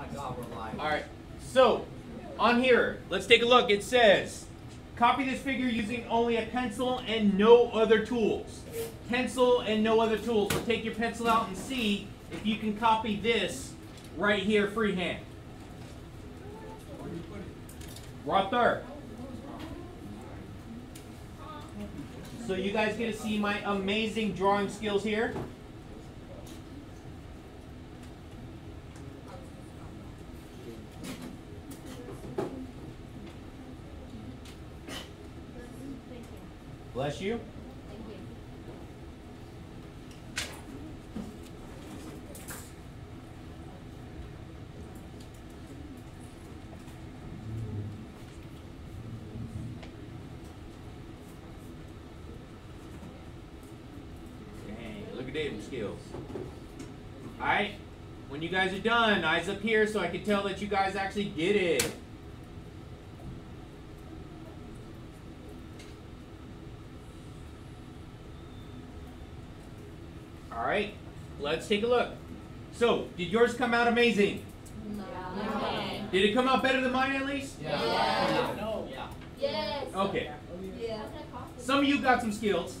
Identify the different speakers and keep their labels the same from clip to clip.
Speaker 1: my God, we're live.
Speaker 2: All right. So, on here, let's take a look. It says, copy this figure using only a pencil and no other tools. Pencil and no other tools. So take your pencil out and see if you can copy this right here freehand. Right there. So you guys get to see my amazing drawing skills here. Bless you.
Speaker 3: Thank you.
Speaker 2: Dang, look at David's skills. Alright, when you guys are done, eyes up here so I can tell that you guys actually did it. Alright, let's take a look. So, did yours come out amazing?
Speaker 3: No.
Speaker 2: Did it come out better than mine at least?
Speaker 3: Yeah.
Speaker 1: No. Yeah.
Speaker 3: Yes.
Speaker 2: Okay.
Speaker 3: Yeah.
Speaker 2: Some of you got some skills.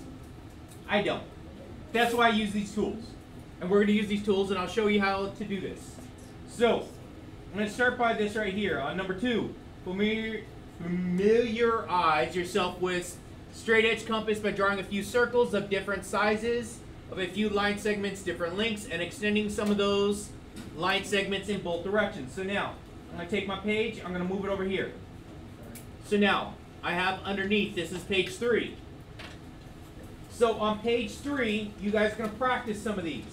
Speaker 2: I don't. That's why I use these tools. And we're going to use these tools and I'll show you how to do this. So, I'm going to start by this right here. On number 2, familiarize yourself with straight edge compass by drawing a few circles of different sizes, of a few line segments, different lengths, and extending some of those line segments in both directions. So now, I'm going to take my page, I'm going to move it over here. So now, I have underneath, this is page 3. So on page 3, you guys are going to practice some of these.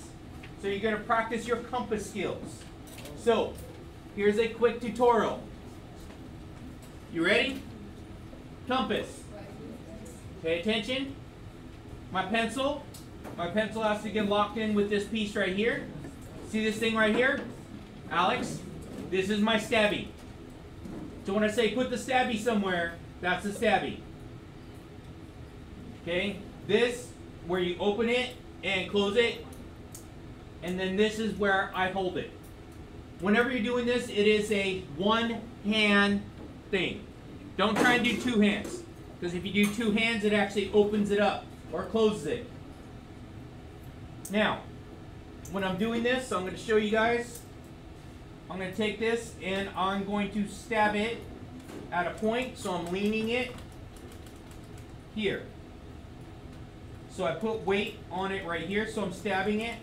Speaker 2: So you're going to practice your compass skills. So, here's a quick tutorial. You ready? Compass. Pay attention. My pencil has to get locked in with this piece right here. See this thing right here? Alex, this is my stabby. So when I say put the stabby somewhere, that's the stabby. Okay? This, where you open it and close it, and then this is where I hold it. Whenever you're doing this, it is a one-hand thing. Don't try and do 2 hands, because if you do 2 hands, it actually opens it up or closes it. Now, when I'm doing this, I'm going to show you guys. I'm going to take this and I'm going to stab it at a point, so I'm leaning it here. So I put weight on it right here, so I'm stabbing it.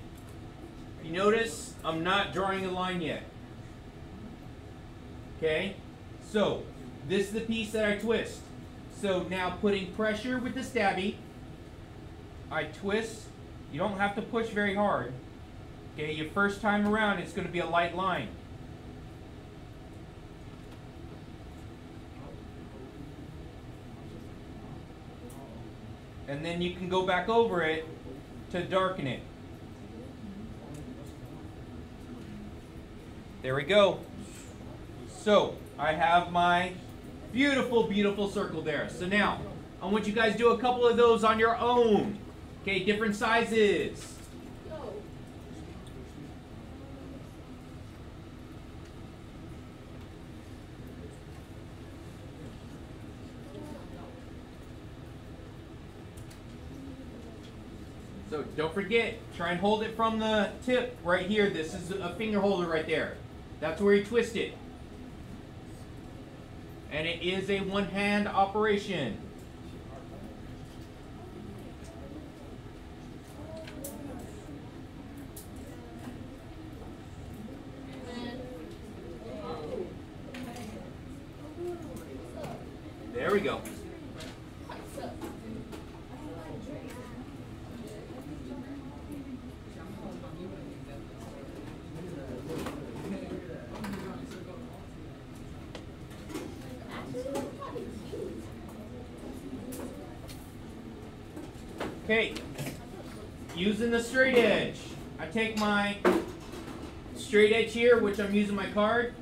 Speaker 2: You notice I'm not drawing a line yet. Okay? So, this is the piece that I twist. So now putting pressure with the stabby, I twist. You don't have to push very hard. Okay, your first time around it's going to be a light line. And then you can go back over it to darken it. There we go. So, I have my beautiful, beautiful circle there. So now, I want you guys to do a couple of those on your own. Okay, different sizes. So don't forget, try and hold it from the tip right here. This is a finger holder right there. That's where you twist it. And it is a one-hand operation. There we go. Okay, using the straight edge. I take my straight edge here, which I'm using my card,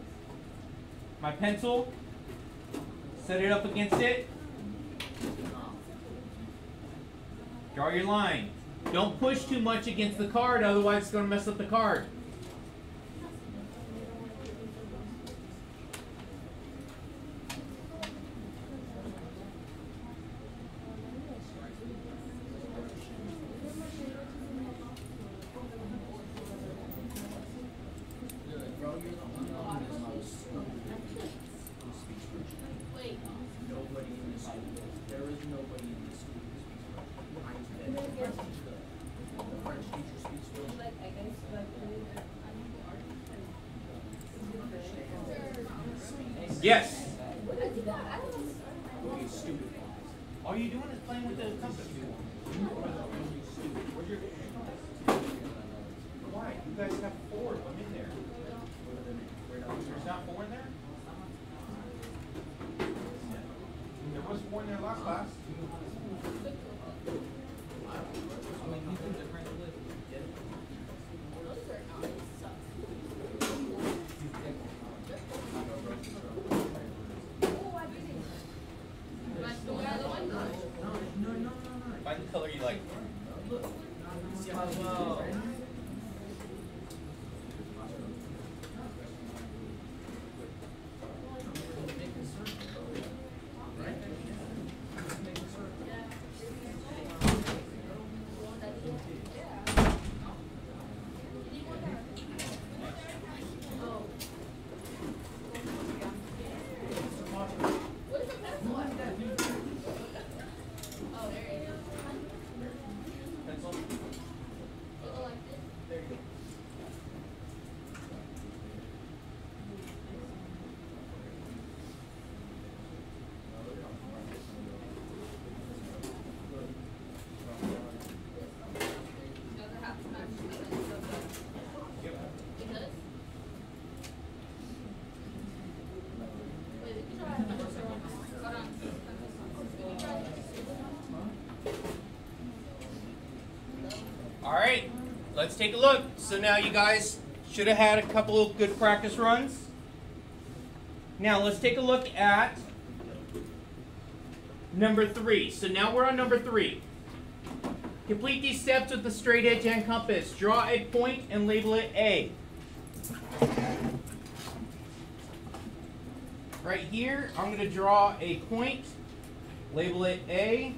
Speaker 2: my pencil, set it up against it, draw your line. Don't push too much against the card, otherwise it's going to mess up the card.
Speaker 3: Wait.
Speaker 1: Nobody in this school. There is nobody in this school who speaks French. The French teacher speaks French.
Speaker 2: Yes.
Speaker 1: Okay, stupid.
Speaker 2: All you're doing is playing with the compass. Where's your Why? You guys have 4 of them in there. There's not 4 in there? There was 4 in there last class. Find the color you like.
Speaker 1: See how well.
Speaker 2: Alright, let's take a look. So now you guys should have had a couple of good practice runs. Now let's take a look at number 3. So now we're on number 3. Complete these steps with the straight edge and compass. Draw a point and label it A. Right here, I'm going to draw a point, label it A,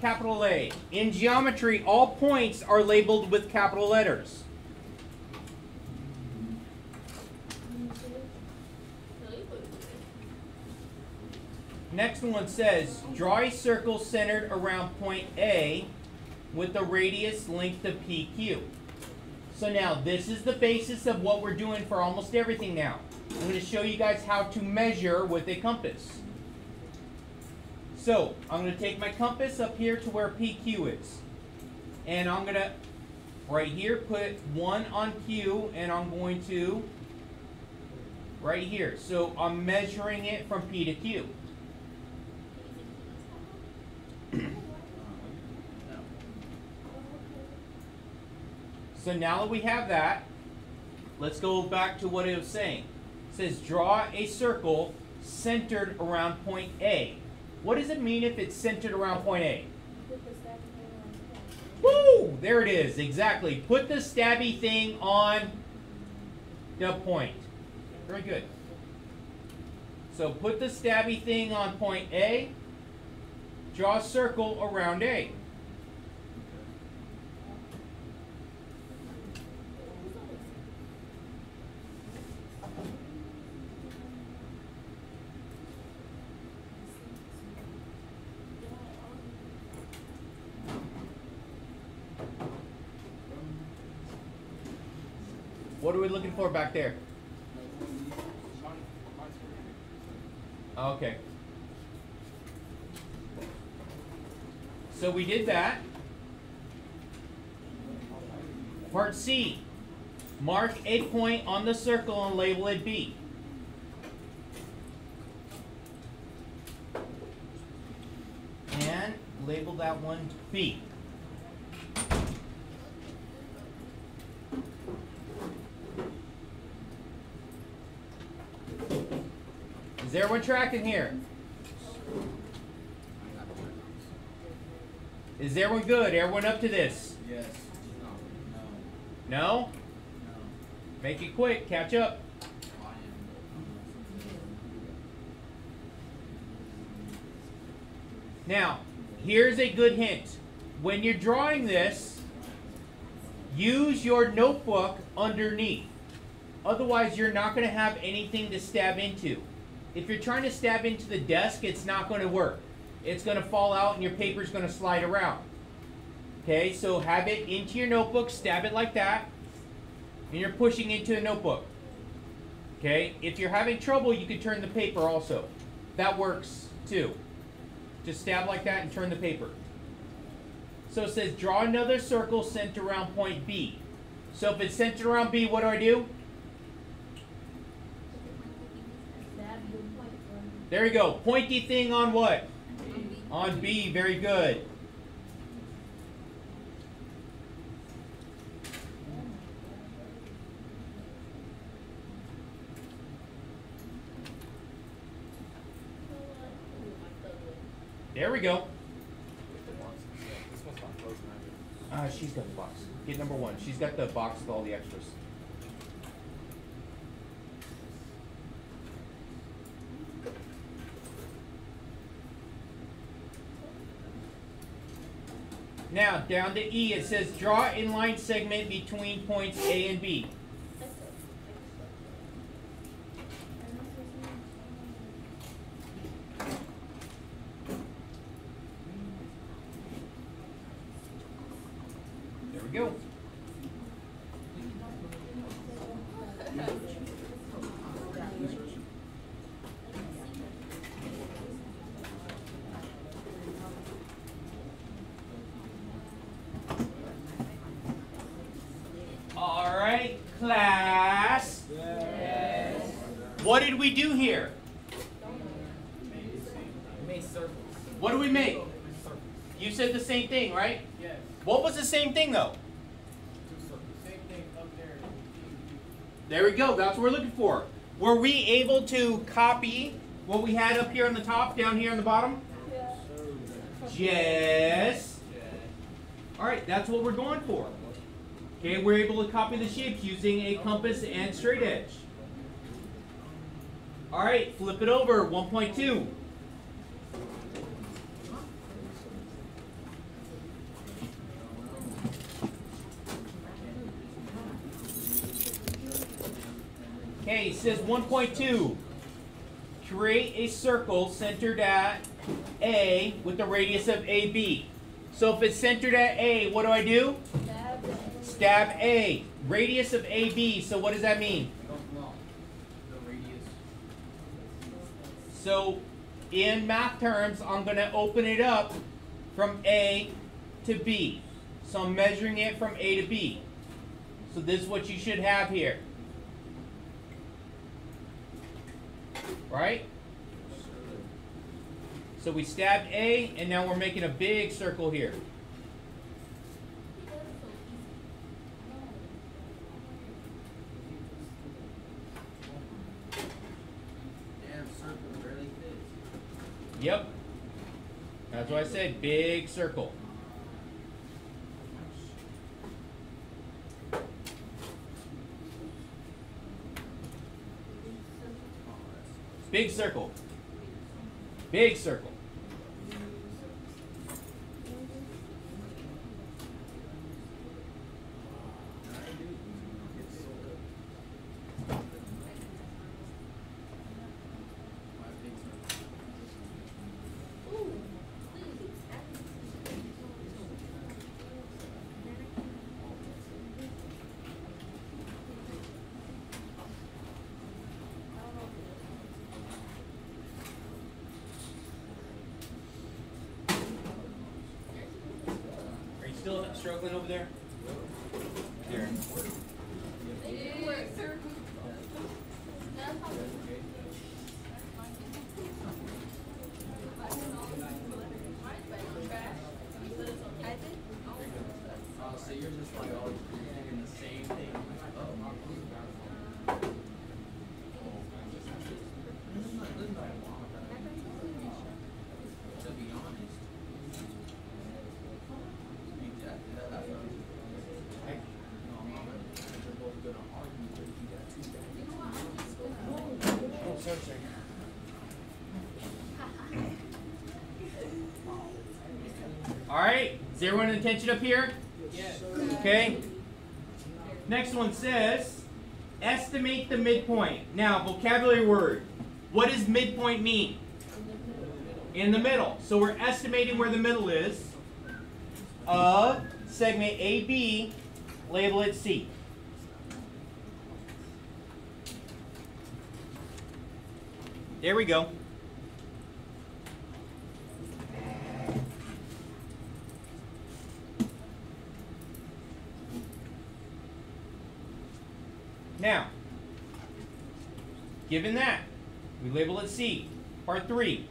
Speaker 2: capital A. In geometry, all points are labeled with capital letters. Next one says, draw a circle centered around point A with the radius length of PQ. So now, this is the basis of what we're doing for almost everything now. I'm going to show you guys how to measure with a compass. So, I'm going to take my compass up here to where PQ is. And I'm going to, right here, put 1 on Q, and I'm going to, right here. So, I'm measuring it from P to Q. So now that we have that, let's go back to what it was saying. It says, draw a circle centered around point A. What does it mean if it's centered around point A? Woo! There it is, exactly. Put the stabby thing on the point. Very good. So put the stabby thing on point A. Draw a circle around A. What are we looking for back there? Okay. So we did that. Part C. Mark a point on the circle and label it B. And label that one B. Is everyone tracking here? Is everyone good? Everyone up to this?
Speaker 1: Yes.
Speaker 2: No?
Speaker 1: No.
Speaker 2: Make it quick. Catch up. Now, here's a good hint. When you're drawing this, use your notebook underneath. Otherwise, you're not going to have anything to stab into. If you're trying to stab into the desk, it's not going to work. It's going to fall out and your paper's going to slide around. Okay, so have it into your notebook, stab it like that, and you're pushing into a notebook. Okay, if you're having trouble, you can turn the paper also. That works too. Just stab like that and turn the paper. So it says draw another circle centered around point B. So if it's centered around B, what do? There you go. Pointy thing on what? On B. Very good. There we go. She's got the box. Get number 1. She's got the box with all the extras. Now, down to E, it says draw a line segment between points A and B. There we go. All right, class. Yes. What did we do here?
Speaker 1: We made circles.
Speaker 2: What do we make?
Speaker 1: Circles.
Speaker 2: You said the same thing, right?
Speaker 1: Yes.
Speaker 2: What was the same thing, though?
Speaker 1: 2 circles. Same thing up there.
Speaker 2: There we go. That's what we're looking for. Were we able to copy what we had up here on the top, down here on the bottom? Yes. All right, that's what we're going for. Okay, we're able to copy the shapes using a compass and straight edge. All right, flip it over, 1.2. Okay, it says 1.2. Create a circle centered at A with the radius of AB. So if it's centered at A, what do? Stab A. Radius of AB, so what does that mean?
Speaker 1: The radius.
Speaker 2: So in math terms, I'm going to open it up from A to B. So I'm measuring it from A to B. So this is what you should have here. Right? So we stabbed A, and now we're making a big circle here.
Speaker 1: Damn, circle barely fits.
Speaker 2: Yep. That's what I said, big circle. Big circle. Big circle. Still struggling over there? Here.
Speaker 1: So you're just like all thinking the same thing. To be honest.
Speaker 2: All right, is everyone attention up here?
Speaker 1: Yes.
Speaker 2: Okay. Next one says, Estimate the midpoint. Now, vocabulary word. What does midpoint mean? In the middle. So we're estimating where the middle is of segment AB, label it C. There we go. Now, given that, we label it C. Part 3.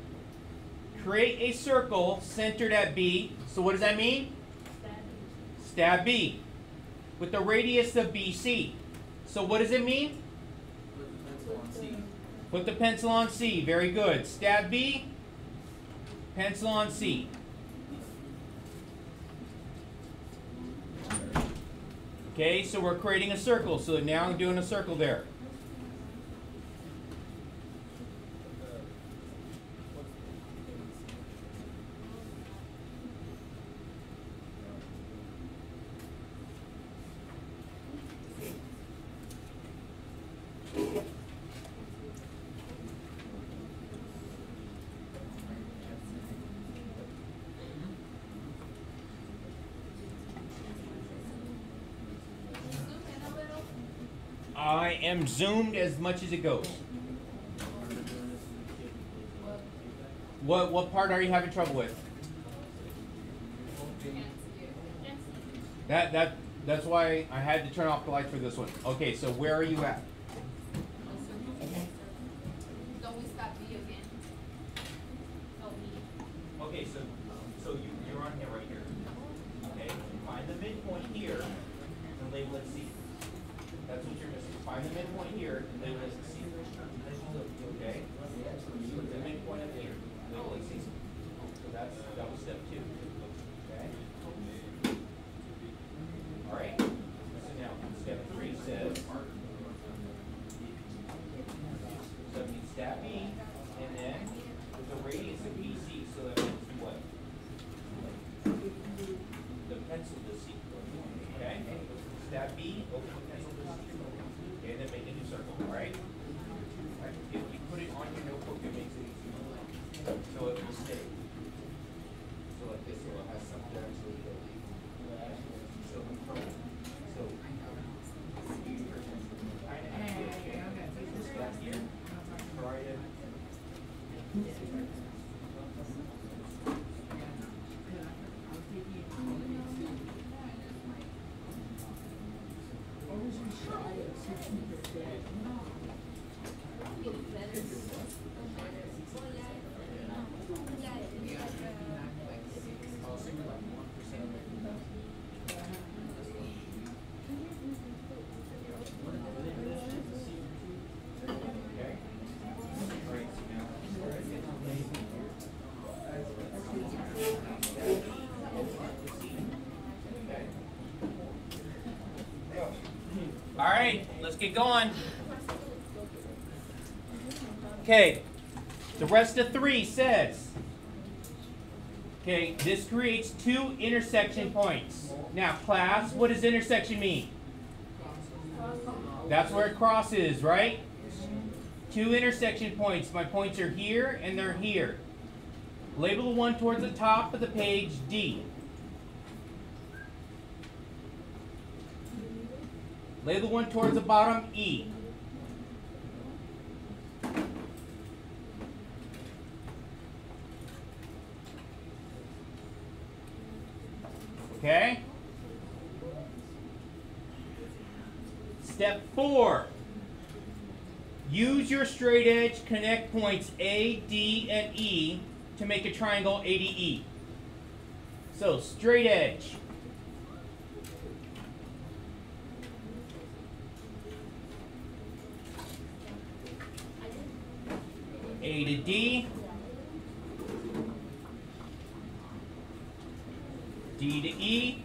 Speaker 2: Create a circle centered at B. So what does that mean? Stab B. With the radius of BC. So what does it mean? Put the pencil on C. Very good. Stab B. Pencil on C. Okay, so we're creating a circle. So now I'm doing a circle there. I am zoomed as much as it goes. What part are you having trouble with? That's why I had to turn off the lights for this one. Okay, so where are you at?
Speaker 3: Don't we stop B again? Oh, B.
Speaker 2: Okay, so you're on here right here. Okay, find the midpoint here and label it C. That's what you're missing. Find the midpoint here and label it C. Okay? Put the midpoint up here. Label it C. So that was step 2. Okay? Alright. So now step 3 says so we stab B and then with the radius of BC, so that means what? The pencil to C. Okay? Stab B, open the pencil to C. Okay, and then make a new circle, alright? Right. If you put it on your notebook, it makes it easier. So it will stay. So like this, so it has something to actually go. So you kind of have to this back here. Try it. All right, let's get going. Okay, the rest of 3 says, okay, this creates 2 intersection points. Now, class, what does intersection mean? That's where it crosses, right? 2 intersection points. My points are here and they're here. Label the one towards the top of the page D. Label one towards the bottom E. Okay? Step 4. Use your straight edge, connect points A, D, and E to make a triangle ADE. So, straight edge. A to D, D to E,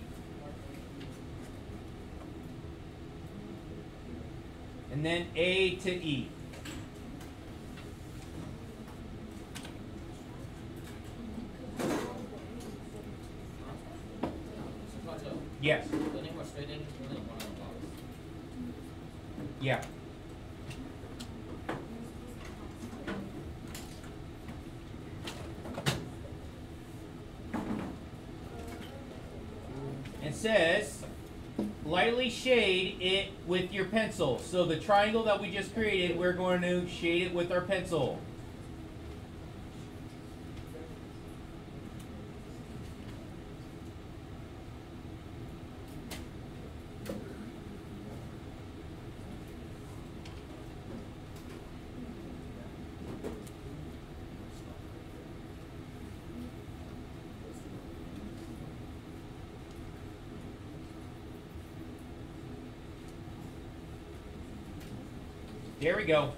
Speaker 2: and then A to E. Yes. Yeah. It says, lightly shade it with your pencil. So the triangle that we just created, we're going to shade it with our pencil. There we go.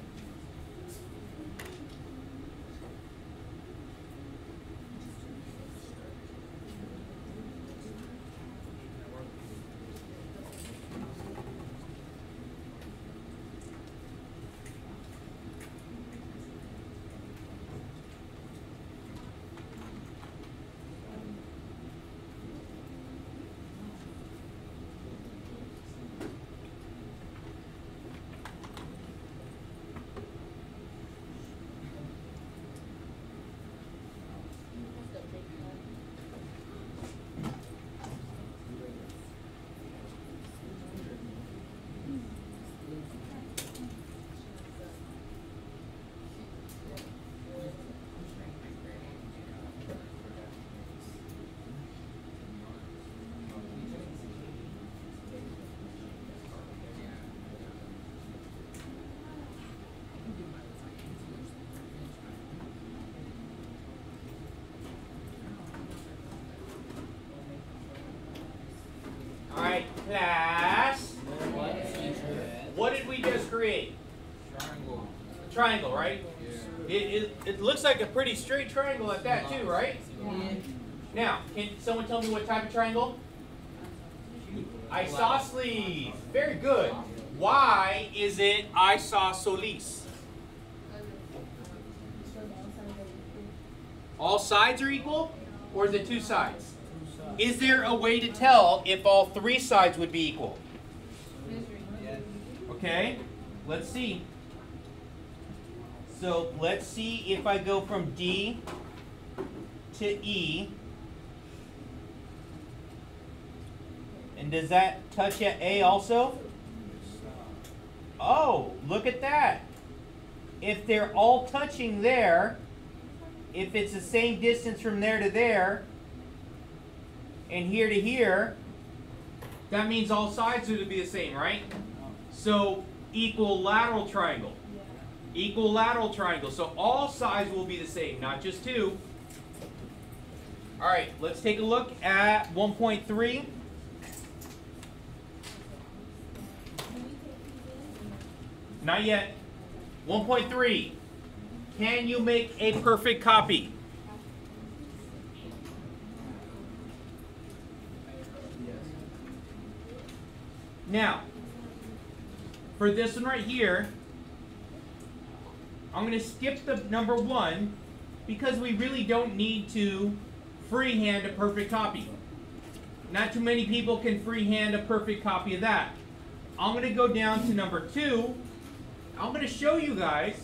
Speaker 2: Class, what did we just create?
Speaker 4: Triangle.
Speaker 2: A triangle, right?
Speaker 4: Yeah.
Speaker 2: It looks like a pretty straight triangle at that too, right?
Speaker 3: Yeah.
Speaker 2: Now, can someone tell me what type of triangle? Isosceles. Very good. Why is it isosceles? All sides are equal? Or is it two sides? Is there a way to tell if all three sides would be equal? Okay, let's see. So let's see if I go from D to E. And does that touch at A also? Oh, look at that. If they're all touching there, if it's the same distance from there to there, and here to here, that means all sides are to be the same, right? So equilateral triangle. Equilateral triangle. So all sides will be the same, not just two. All right, let's take a look at 1.3. Not yet. 1.3. Can you make a perfect copy? Now, for this one right here, I'm going to skip the number 1 because we really don't need to freehand a perfect copy. Not too many people can freehand a perfect copy of that. I'm going to go down to number 2. I'm going to show you guys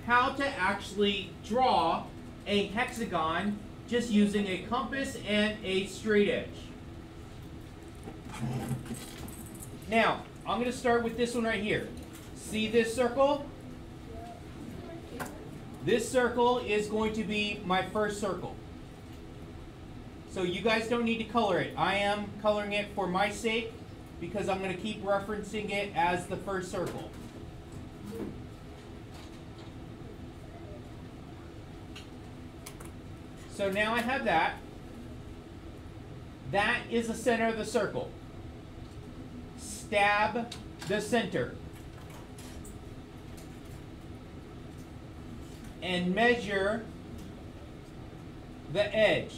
Speaker 2: how to actually draw a hexagon just using a compass and a straight edge. Now, I'm going to start with this one right here. See this circle? This circle is going to be my first circle. So you guys don't need to color it. I am coloring it for my sake because I'm going to keep referencing it as the first circle. So now I have that. That is the center of the circle. Stab the center. And measure the edge.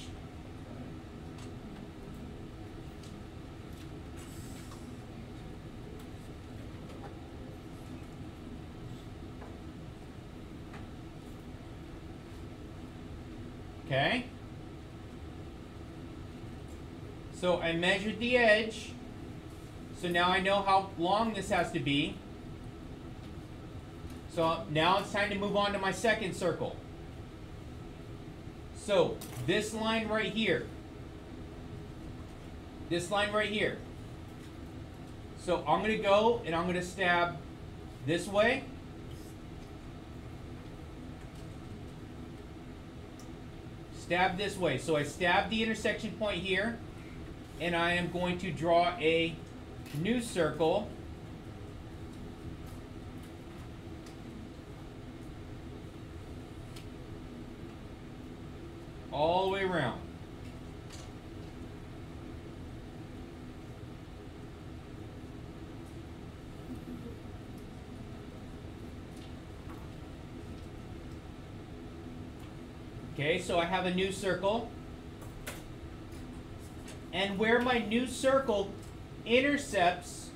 Speaker 2: Okay? So I measured the edge. So now I know how long this has to be. So now it's time to move on to my second circle. So this line right here. This line right here. So I'm going to go and I'm going to stab this way. Stab this way. So I stab the intersection point here. And I am going to draw a new circle. All the way around. Okay, so I have a new circle. And where my new circle intercepts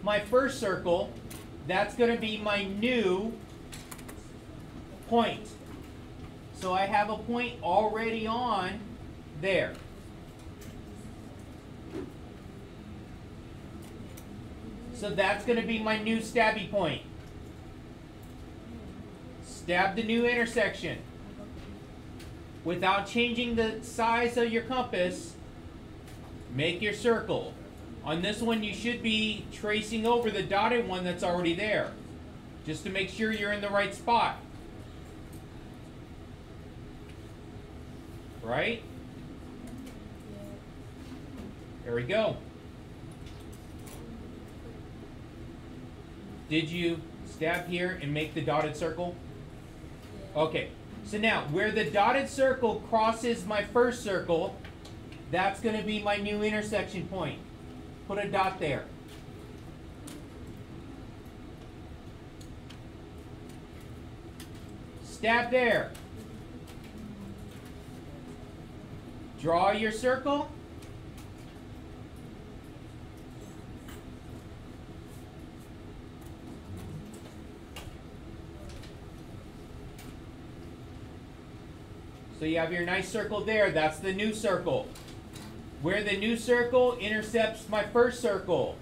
Speaker 2: my first circle, that's going to be my new point. So I have a point already on there. So that's going to be my new stabby point. Stab the new intersection. Without changing the size of your compass, make your circle. On this one, you should be tracing over the dotted one that's already there, just to make sure you're in the right spot. Right? There we go. Did you stab here and make the dotted circle? Okay. So now, where the dotted circle crosses my first circle, that's going to be my new intersection point. Put a dot there. Stab there. Draw your circle. So you have your nice circle there. That's the new circle. Where the new circle intercepts my first circle.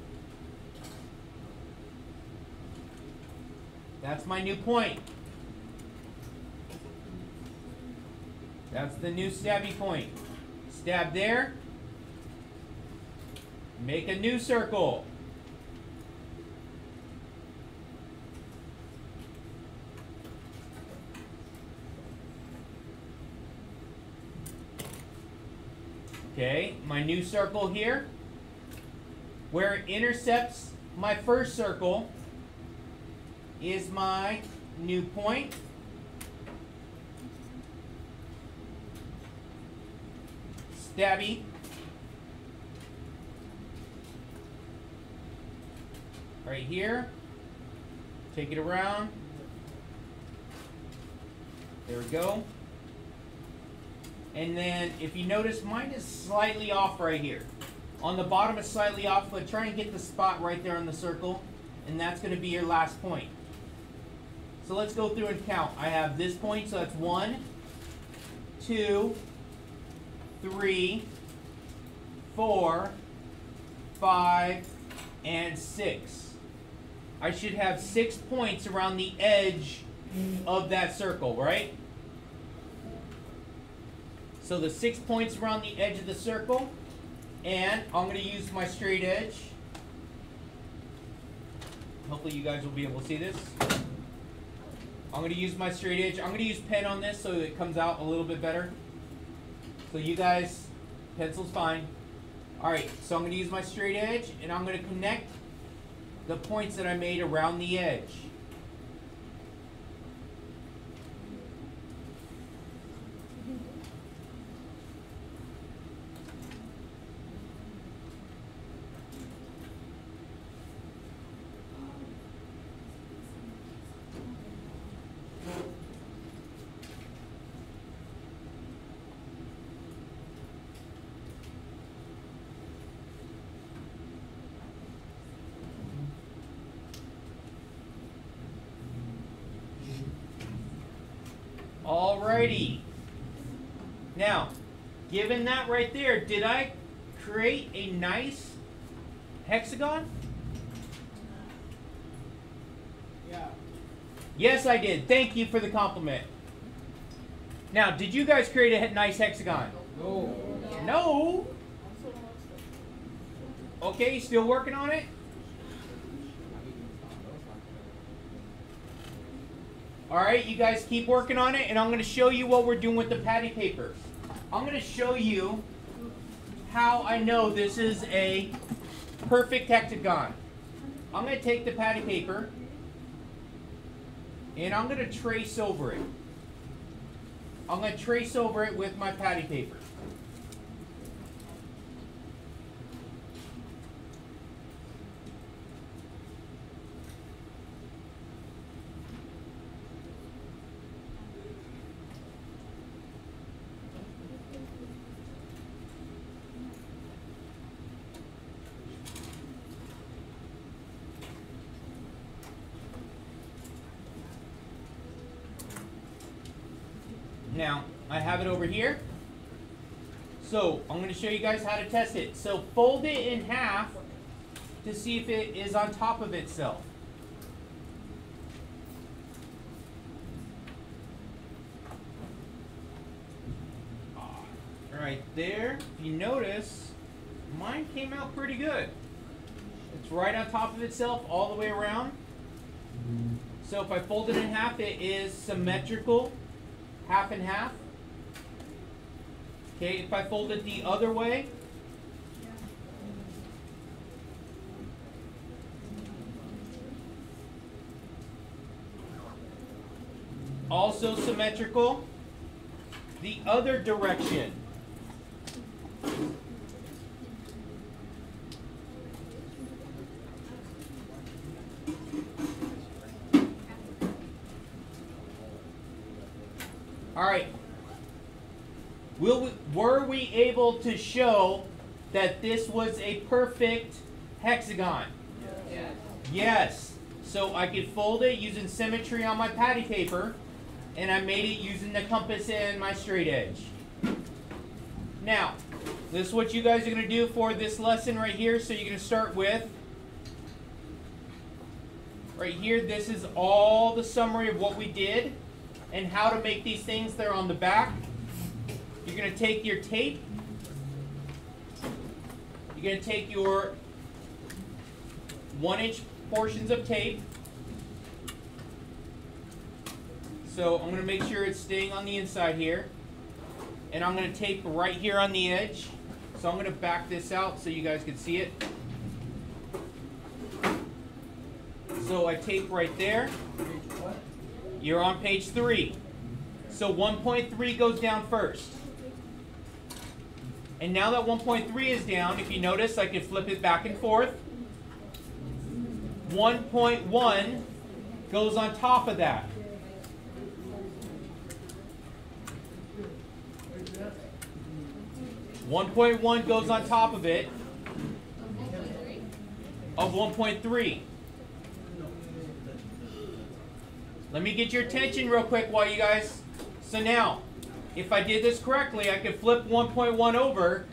Speaker 2: That's my new point. That's the new stabby point. Stab there. Make a new circle. Okay, my new circle here, where it intercepts my first circle, is my new point. Stabby. Right here. Take it around. There we go. And then, if you notice, mine is slightly off right here. On the bottom it's slightly off, but try and get the spot right there on the circle. And that's going to be your last point. So let's go through and count. I have this point, so that's 1, 2, 3, 4, 5, and 6. I should have 6 points around the edge of that circle, right? So the 6 points around the edge of the circle, and I'm going to use my straight edge. Hopefully you guys will be able to see this. I'm going to use my straight edge. I'm going to use pen on this so it comes out a little bit better. So you guys, pencil's fine. Alright, so I'm going to use my straight edge, and I'm going to connect the points that I made around the edge. Alrighty. Now, given that right there, did I create a nice hexagon?
Speaker 1: Yeah.
Speaker 2: Yes, I did. Thank you for the compliment. Now, did you guys create a nice hexagon?
Speaker 1: No.
Speaker 2: No? Okay, you still working on it? Alright, you guys keep working on it, and I'm going to show you what we're doing with the patty paper. I'm going to show you how I know this is a perfect hexagon. I'm going to take the patty paper, and I'm going to trace over it. I'm going to trace over it with my patty paper. Now, I have it over here. So, I'm going to show you guys how to test it. So, fold it in half to see if it is on top of itself. Right there, if you notice, mine came out pretty good. It's right on top of itself all the way around. So if I fold it in half, it is symmetrical, half and half. Okay, if I fold it the other way, also symmetrical. The other direction. All right. Were we able to show that this was a perfect hexagon?
Speaker 1: Yes.
Speaker 2: Yes. So I could fold it using symmetry on my patty paper, and I made it using the compass and my straight edge. Now, this is what you guys are going to do for this lesson right here. So you're going to start with, right here, this is all the summary of what we did and how to make these things. They're on the back. You're going to take your tape. You're going to take your 1-inch portions of tape. So I'm going to make sure it's staying on the inside here. And I'm going to tape right here on the edge. So I'm going to back this out so you guys can see it. So I tape right there. You're on page 3. So 1.3 goes down first. And now that 1.3 is down, if you notice, I can flip it back and forth. 1.1 goes on top of that. .1 goes on top of it of 1.3. Let me get your attention real quick while you guys. So now, if I did this correctly, I could flip 1.1 over,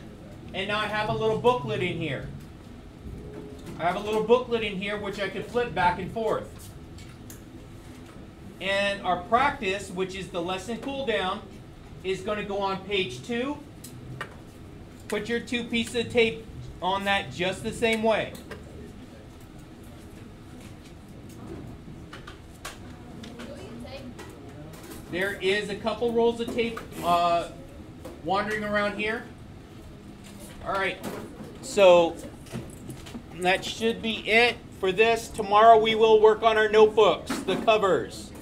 Speaker 2: and now I have a little booklet in here. I have a little booklet in here which I could flip back and forth. And our practice, which is the lesson cool down, is going to go on page 2. Put your 2 pieces of tape on that just the same way. There is a couple rolls of tape wandering around here. All right, so that should be it for this. Tomorrow we will work on our notebooks, the covers.